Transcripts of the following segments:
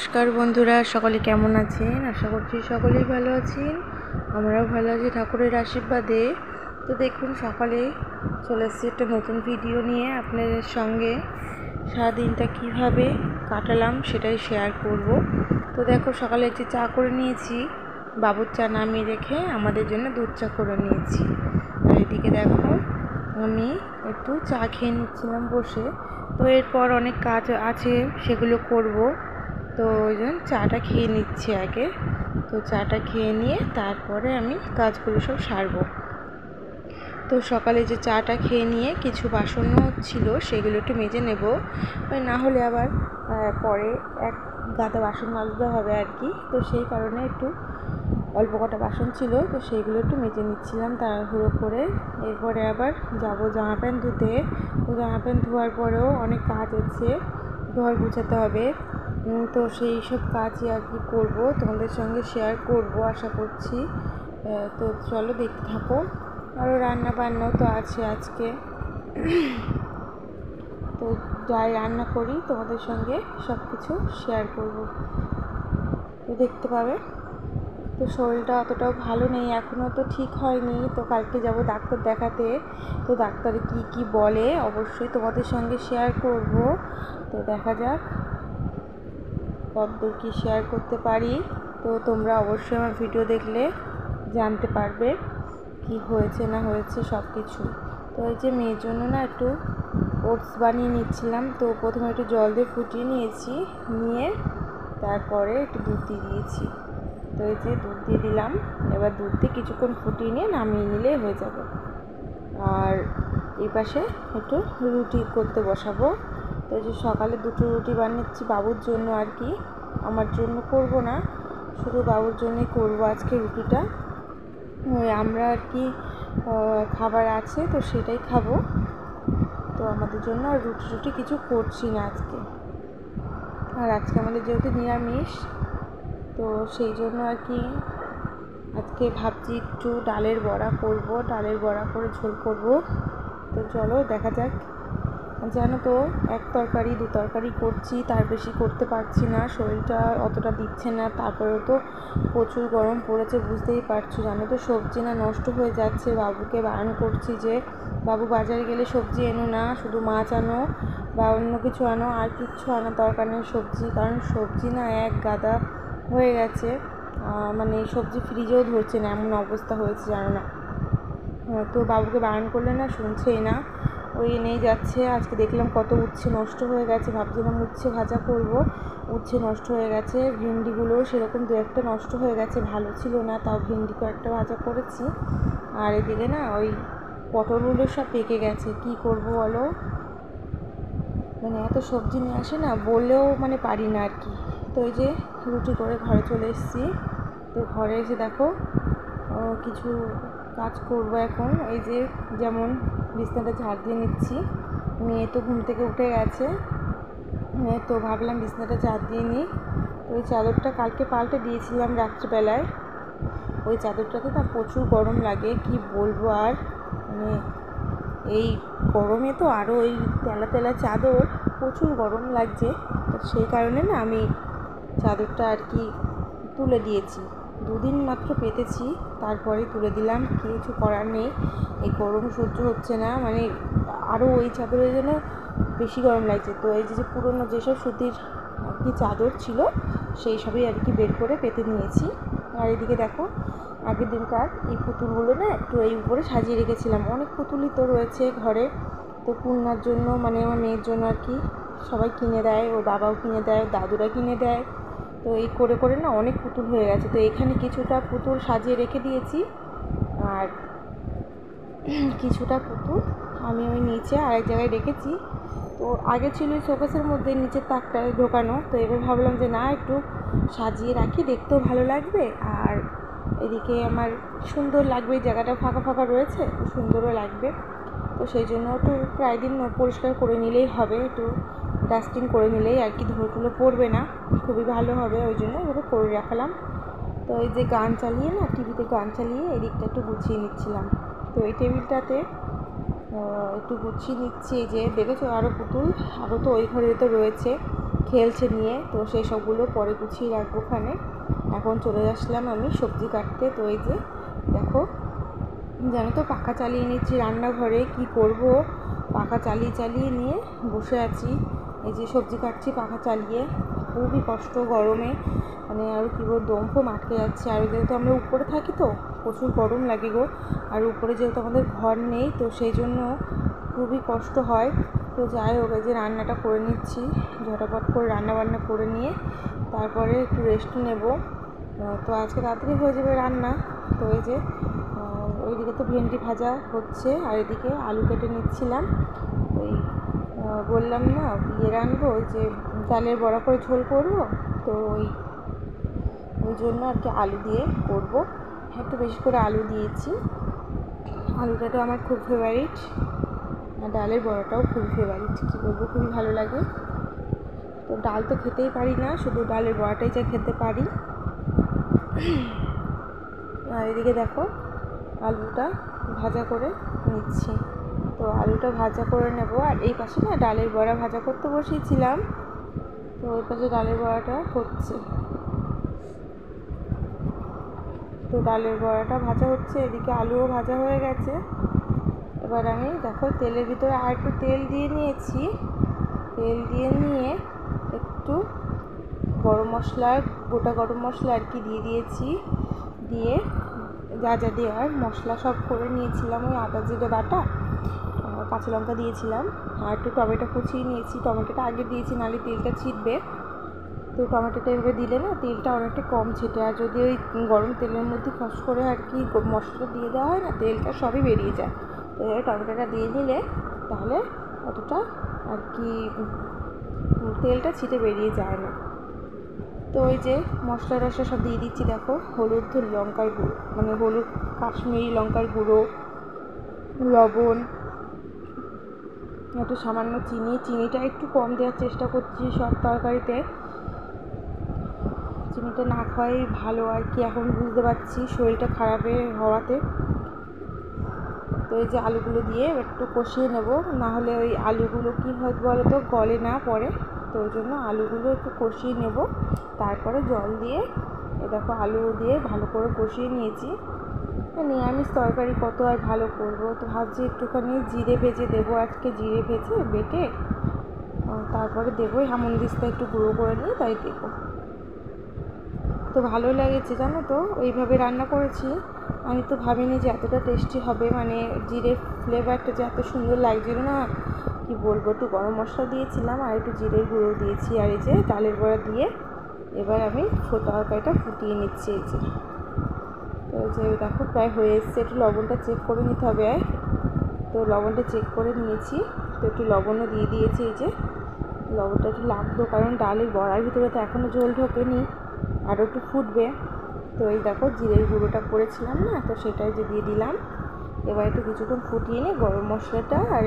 নমস্কার বন্ধুরা, সকলে কেমন আছেন? আশা করছি সকলেই ভালো আছেন। আমরাও ভালো আছি ঠাকুরের আশীর্বাদে। তো দেখুন, সকালে চলে এসেছি একটা নতুন ভিডিও নিয়ে আপনাদের সঙ্গে। সারাদিনটা কীভাবে কাটালাম সেটাই শেয়ার করব। তো দেখো, সকালে একটু চা করে নিয়েছি, বাবুর চা নামিয়ে রেখে আমাদের জন্য দুধ চা করে নিয়েছি। আর এদিকে দেখো, আমি একটু চা খেয়ে নিচ্ছিলাম বসে। তো এরপর অনেক কাজ আছে, সেগুলো করব। তো ওই জন্য চাটা খেয়ে নিচ্ছি আগে। তো চাটা খেয়ে নিয়ে তারপরে আমি কাজগুলো সব সারবো। তো সকালে যে চাটা খেয়ে নিয়ে কিছু বাসনও ছিল, সেগুলো একটু মেজে নেব, না হলে আবার পরে এক গাদা বাসন মাজতে হবে আর কি। তো সেই কারণে একটু অল্প কটা বাসন ছিল, তো সেইগুলো একটু মেজে নিচ্ছিলাম তাড়াহুড়ো করে। এরপরে আবার যাব জামা প্যান্ট ধুতে। তো জামা প্যান্ট ধোয়ার পরেও অনেক কাজ আছে, ঘর গুছাতে হবে। তো সেই সব কাজই আর কি করবো, তোমাদের সঙ্গে শেয়ার করব আশা করছি। তো চলো দেখতে থাকো। আরও রান্না বান্নাও তো আছে আজকে। তো যাই রান্না করি তোমাদের সঙ্গে সব কিছু শেয়ার করব, তো দেখতে পাবে। তো শরীরটা অতটাও ভালো নেই এখনও, তো ঠিক হয়নি। তো কালকে যাব ডাক্তার দেখাতে। তো ডাক্তার কি বলে অবশ্যই তোমাদের সঙ্গে শেয়ার করব। তো দেখা যাক কতদূর কী শেয়ার করতে পারি। তো তোমরা অবশ্যই আমার ভিডিও দেখলে জানতে পারবে কি হয়েছে না হয়েছে সব কিছু। তো এই যে মেয়ের জন্য না একটু ওটস বানিয়ে নিচ্ছিলাম। তো প্রথমে একটু জল দিয়ে ফুটিয়ে নিয়েছি, নিয়ে তারপরে একটু দুধ দিয়ে দিয়েছি। তো এই যে দুধ দিয়ে দিলাম, এবার দুধ দিয়ে কিছুক্ষণ ফুটিয়ে নিয়ে নামিয়ে নিলেই হয়ে যাবে। আর এই পাশে একটু রুটি করতে বসাবো। তো এই যে সকালে দুটো রুটি বানিয়েছি বাবুর জন্য আর কি, আমার জন্য করব না, শুধু বাবুর জন্যই করব আজকে রুটিটা। আমরা আর কি খাবার আছে, তো সেটাই খাবো। তো আমাদের জন্য আর রুটি কিছু করছি না আজকে। আর আজকে আমাদের যেহেতু নিরামিষ, তো সেই জন্য আর কি আজকে ভাবছি একটু ডালের বড়া করব, ডালের বড়া করে ঝোল করব। তো চলো দেখা যাক। জানো তো, এক তরকারি দু তরকারি করছি, তার বেশি করতে পারছি না, শরীরটা অতটা দিচ্ছে না। তারপরেও তো প্রচুর গরম পড়েছে, বুঝতেই পারছো। জানো তো, সবজি না নষ্ট হয়ে যাচ্ছে। বাবুকে বারণ করছি যে বাবু বাজারে গেলে সবজি এনো না, শুধু মাছ আনো বা অন্য কিছু আনো, আর কিচ্ছু আনার দরকার নেই সবজি। কারণ সবজি না এক গাদা হয়ে গেছে, মানে সবজি ফ্রিজেও ধরছে না, এমন অবস্থা হয়েছে জানো না। তো বাবুকে বারণ করলে না শুনছেই না, ওই এনেই যাচ্ছে। আজকে দেখলাম কত উচ্ছে নষ্ট হয়ে গেছে, ভাবছিলাম উচ্ছে ভাজা করব, উচ্ছে নষ্ট হয়ে গেছে। ভেন্ডিগুলোও সেরকম দু একটা নষ্ট হয়ে গেছে, ভালো ছিল না, তাও ভেন্ডি কয়েকটা ভাজা করেছি। আর এদিকে না ওই পটলগুলো সব পেকে গেছে, কি করব বলো। মানে এত সবজি নিয়ে আসে না, বললেও মানে পারি না আর কি। তো এই যে রুটি করে ঘরে চলে এসেছি। তো ঘরে এসে দেখো কিছু কাজ করব এখন। এই যে যেমন বিছানাটা ঝাড় দিয়ে নিচ্ছি, মেয়ে তো ঘুম থেকে উঠে গেছে, তো ভাবলাম বিছানাটা ঝাড় দিয়ে নিই। তো ওই চাদরটা কালকে পাল্টে দিয়েছিলাম রাত্রিবেলায়। ওই চাদরটাতে না প্রচুর গরম লাগে, কি বলবো আর। মানে এই গরমে তো আরও ওই তেলা তেলা চাদর, প্রচুর গরম লাগছে। তো সেই কারণে না আমি চাদরটা আর কি তুলে দিয়েছি। দুদিন মাত্র পেতেছি, তারপরে তুলে দিলাম, কিছু করার নেই। এই গরম সহ্য হচ্ছে না, মানে আরও ওই চাদরের জন্য বেশি গরম লাগছে। তো এই যে পুরনো যেসব সুতির আর কি চাদর ছিল, সেই সবই আর কি বের করে পেতে নিয়েছি। আর এদিকে দেখো, আগের দিনকার এই পুতুলগুলো না একটু এই উপরে সাজিয়ে রেখেছিলাম। অনেক পুতুলই তো রয়েছে ঘরে। তো পূর্ণার জন্য, মানে আমার মেয়ের জন্য আর কি সবাই কিনে দেয়, ওর বাবাও কিনে দেয়, দাদুরা কিনে দেয়। তো এই করে করে না অনেক পুতুল হয়ে গেছে। তো এখানে কিছুটা পুতুল সাজিয়ে রেখে দিয়েছি, আর কিছুটা পুতুল আমি ওই নিচে আরেক জায়গায় রেখেছি। তো আগে ছিল শোকেসের মধ্যে নিচের তাকটায় ঢোকানো। তো এবার ভাবলাম যে না, একটু সাজিয়ে রাখি, দেখতেও ভালো লাগবে, আর এদিকে আমার সুন্দর লাগবে, জায়গাটা ফাঁকা ফাঁকা রয়েছে, সুন্দরও লাগবে। তো সেই জন্য একটু প্রায় দিন পরিষ্কার করে নিলেই হবে, একটু ডাস্টিং করে নিলেই আর কি ধুলো পড়বে না, খুবই ভালো হবে। ওই জন্য এভাবে করে রাখলাম। তো এই যে গান চালিয়ে না, টিভিতে গান চালিয়ে এদিকটা একটু গুছিয়ে নিচ্ছিলাম। তো এই টেবিলটাতে একটু গুছিয়ে নিচ্ছি। এই যে দেখেছো আরও পুতুল, আরও তো ওই ঘরে তো রয়েছে, খেলছে নিয়ে, তো সেই সবগুলো পরে গুছিয়ে রাখবো ওখানে। এখন চলে আসলাম আমি সবজি কাটতে। তো এই যে দেখো, জানো তো পাখা চালিয়ে নিচ্ছি রান্নাঘরে, কি করব, পাখা চালিয়ে নিয়ে বসে আছি। এই যে সবজি কাটছি পাখা চালিয়ে, খুবই কষ্ট গরমে, মানে আর কি বলবো, দম ফম আটকে যাচ্ছে। আর যেহেতু আমরা উপরে থাকি তো প্রচুর গরম লাগে গো, আর উপরে যেহেতু আমাদের ঘর নেই, তো সেই জন্য খুবই কষ্ট হয়। তো যাই হোক, এই যে রান্নাটা করে নিচ্ছি, ঝটাপট করে রান্না করে নিয়ে তারপরে একটু রেস্ট নেব। তো আজকে তাড়াতাড়ি হয়ে যাবে রান্না। তো এই যে ওইদিকে তো ভেন্ডি ভাজা হচ্ছে, আর এদিকে আলু কেটে নিচ্ছিলাম। ওই বললাম না রানবো, ওই যে ডালের বড়া করে ঝোল করবো, তো ওই জন্য আর কি আলু দিয়ে করব। একটু বেশি করে আলু দিয়েছি, আলুটা তো আমার খুব ফেভারিট, আর ডালের বড়াটাও খুবই ফেভারিট। কী বলবো, খুবই ভালো লাগে। তো ডাল তো খেতেই পারি না, শুধু ডালের বড়াটাই যা খেতে পারি। আর এদিকে দেখো আলুটা ভাজা করে নিচ্ছি। তো আলুটা ভাজা করে নেব, আর এই পাশে না ডালের বড়া ভাজা করতে বসিয়েছিলাম, তো ওই পাশে ডালের বড়াটা হচ্ছে। তো ডালের বড়াটা ভাজা হচ্ছে, এদিকে আলুও ভাজা হয়ে গেছে। এবার আমি দেখো তেলের ভিতরে আর একটু তেল দিয়ে নিয়েছি। তেল দিয়ে নিয়ে একটু গরম মশলা, গোটা গরম মশলা আর কি দিয়ে দিয়েছি। দিয়ে যা যা দেওয়ার মশলা সব করে নিয়েছিলাম, ওই আদা জিরে বাটা, কাঁচা লঙ্কা দিয়েছিলাম, আর একটু টমেটো কুচিয়ে নিয়েছি। টমেটোটা আগে দিয়েছি, নাহলে তেলটা ছিটবে। তো টমেটোটা এভাবে দিলে না তেলটা অনেকটা কম ছেটে, আর যদি ওই গরম তেলের মধ্যে ফস করে আর কি মশলা দিয়ে দেওয়া হয় না, তেলটা সবই বেরিয়ে যায়। তো এভাবে টমেটোটা দিয়ে নিলে তাহলে অতটা আর কি তেলটা ছিটে বেরিয়ে যায় না। তো ওই যে মশলা টশলা সব দিয়ে দিচ্ছি। দেখো হলুদ, লঙ্কার গুঁড়ো, মানে হলুদ, কাশ্মীরি লঙ্কার গুঁড়ো, লবণ, একটু সামান্য চিনিটা একটু কম দেওয়ার চেষ্টা করছি সব তরকারিতে। চিনিটা না খাওয়াই ভালো আর কি, এখন বুঝতে পারছি শরীরটা খারাপে হওয়াতে। তো এই যে আলুগুলো দিয়ে একটু কষিয়ে নেব, না হলে ওই আলুগুলো কী হয় বলো তো, গলে না পড়ে। তো ওই জন্য আলুগুলো একটু কষিয়ে নেব, তারপরে জল দিয়ে দেখো আলু দিয়ে ভালো করে কষিয়ে নিয়েছি। নিরামিষ তরকারি কত আর ভালো করবো, তো ভাবছি একটুখানি জিরে ভেজে দেবো আজকে, জিরে ভেজে বেটে তারপরে দেবো, হেমন্দিস্তা একটু গুঁড়ো করে নিয়ে তাই দেবো। তো ভালো লেগেছে জানো তো, ওইভাবে রান্না করেছি। আমি তো ভাবিনি যে এতটা টেস্টি হবে, মানে জিরে ফ্লেভারটা যে এত সুন্দর লাগছিল না, কি বলবো। একটু গরম মশলা দিয়েছিলাম, আর একটু জিরের গুঁড়ো দিয়েছি, আর এই যে ডালের বড়া দিয়ে এবার আমি তরকারিটা ফুটিয়ে নিচ্ছি। এই যে তো এই যে দেখো প্রায় হয়ে এসছে, একটু লবণটা চেক করে নিতে হবে। তো লবণটা চেক করে নিয়েছি, তো একটু লবণও দিয়ে দিয়েছি। এই যে লবণটা একটু লাগতো, কারণ ডালের বড়ার ভিতরে তো এখনও ঝোল ঢোকেনি, আরও একটু ফুটবে। তো এই দেখো জিরের গুঁড়োটা করেছিলাম না, তো সেটাই যে দিয়ে দিলাম। এবার একটু কিছুক্ষণ ফুটিয়ে নিয়ে গরম মশলাটা, আর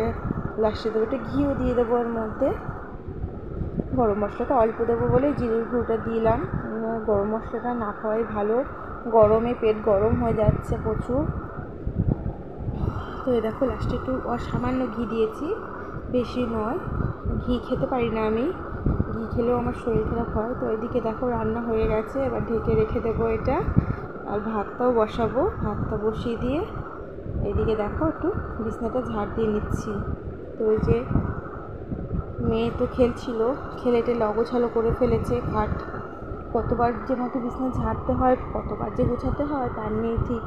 লাস্টে দেবো একটু ঘিও দিয়ে দেবো এর মধ্যে। গরম মশলাটা অল্প দেবো বলে জিরের গুঁড়োটা দিলাম, গরম মশলাটা না খাওয়াই ভালো, গরমে পেট গরম হয়ে যাচ্ছে প্রচুর। তো এই দেখো লাস্টে একটু সামান্য ঘি দিয়েছি, বেশি নয়, ঘি খেতে পারি না আমি, ঘি খেলেও আমার শরীর খারাপ হয়। তো এদিকে দেখো রান্না হয়ে গেছে, এবার ঢেকে রেখে দেবো এটা, আর ভাতটাও বসাবো। ভাতটা বসিয়ে দিয়ে এদিকে দেখো একটু বিছনাটা ঝাড় দিয়ে নিচ্ছি। তো ওই যে মেয়ে তো খেলছিল, খেলে টেলে অগোছালো করে ফেলেছে খাট, কতবার যে মতো বিছনা ঝাড়তে হয়, কতবার যে গোছাতে হয় তার নেই ঠিক।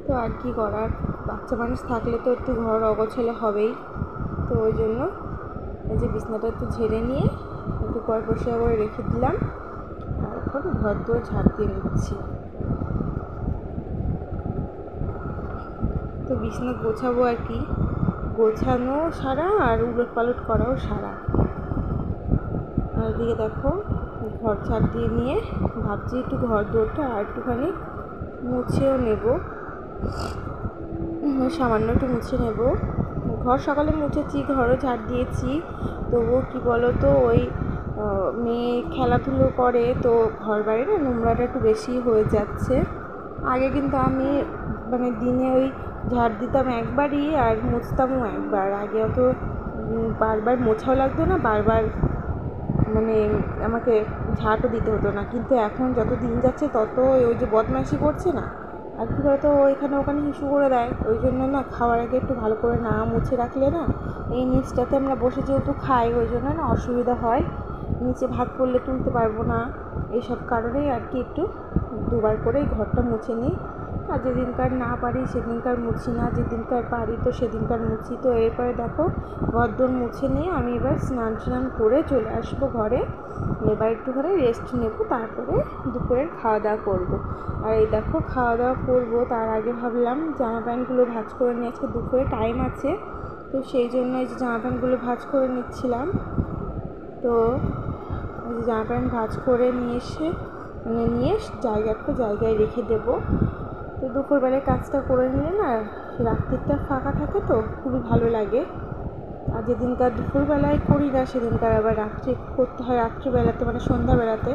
তো আর কি করার, বাচ্চা মানুষ থাকলে তো একটু ঘর অগোছালো হবেই। তো ওই জন্য এই যে বিছনাটা একটু ঝেড়ে নিয়ে একটু পরিষ্কার করে রেখে দিলাম, আর এখন ঘর দুয়ার ঝাড় দিয়ে নিচ্ছি। তো বিছনা গোছাবো আর কি, গোছানো সারা আর উলট পালট করাও সারা। আর এদিকে দেখো ঘর ঝাড় দিয়ে নিয়ে ভাবছি একটু ঘর দুয়ারটা আর একটুখানি মুছেও নেব, সামান্য একটু মুছে নেব। ঘর সকালে মুছেছি, ঘরও ঝাড় দিয়েছি, তবুও কি বলো তো ওই মেয়ে খেলাধুলো করে, তো ঘর বাড়ি না নোংরাটা একটু বেশি হয়ে যাচ্ছে। আগে কিন্তু আমি মানে দিনে ওই ঝাড় দিতাম একবারই, আর মুছতামও একবার। আগে অত বারবার মোছাও লাগতো না, বারবার মানে আমাকে ঝাঁটও দিতে হতো না। কিন্তু এখন যত দিন যাচ্ছে তত ওই যে বদমাইশি করছে না, আর কী বলতো এখানে ওখানে হিসু করে দেয়। ওই জন্য না খাওয়ার আগে একটু ভালো করে না মুছে রাখলে না, এই নিচটাতে আমরা বসে যেহেতু খাই ওই জন্য না অসুবিধা হয়, নিচে ভাত পড়লে তুলতে পারবো না, এইসব কারণেই আর কি একটু দুবার করেই ঘরটা মুছে নিই। আর যেদিনকার না পারি সেদিনকার মুছি না, যেদিনকার পারি তো সেদিনকার মুছি। তো এরপরে দেখো ঘরদোর মুছে নিয়ে আমি এবার স্নান করে চলে আসবো ঘরে। এবার একটুখানি রেস্ট নেব, তারপরে দুপুরের খাওয়া দাওয়া করবো। আর এই দেখো খাওয়া দাওয়া করবো তার আগে ভাবলাম জামা প্যান্টগুলো ভাঁজ করে নিয়ে, আজকে দুপুরে টাইম আছে তো সেই জন্য এই যে জামা প্যান্টগুলো ভাঁজ করে নিচ্ছিলাম। তো এই যে জামা প্যান্ট ভাঁজ করে নিয়ে একটা জায়গায় রেখে দেবো। তো দুপুরবেলায় কাজটা করে নিলে না রাত্রিটা ফাঁকা থাকে, তো খুবই ভালো লাগে। আর যেদিনকার দুপুরবেলায় করি না সেদিনকার আবার রাত্রে করতে হয়, রাত্রিবেলাতে মানে সন্ধ্যাবেলাতে।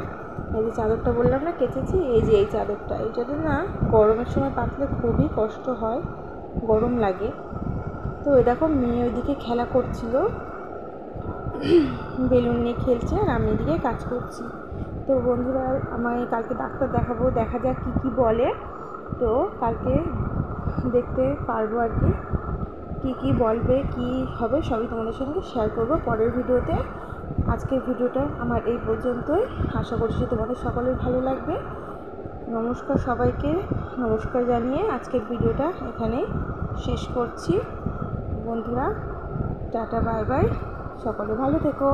এই যে চাদরটা বললাম না কেচেছি, এই যে এই চাদরটা, এইটাতে না গরমের সময় পাতলে খুবই কষ্ট হয়, গরম লাগে। তো ওই দেখো মেয়ে ওইদিকে খেলা করছিল, বেলুন নিয়ে খেলছে, আর আমি এদিকে কাজ করছি। তো বন্ধুরা আমায় কালকে ডাক্তার দেখাবো, দেখা যাক কী বলে। তো কালকে দেখতে পারবো আর কি বলবে, কি হবে সবই তোমাদের সঙ্গে শেয়ার করব পরের ভিডিওতে। আজকের ভিডিওটা আমার এই পর্যন্তই, আশা করছি তোমাদের সকলের ভালো লাগবে। নমস্কার সবাইকে, নমস্কার জানিয়ে আজকের ভিডিওটা এখানেই শেষ করছি। বন্ধুরা টাটা বাই বাই, সকলে ভালো থেকো।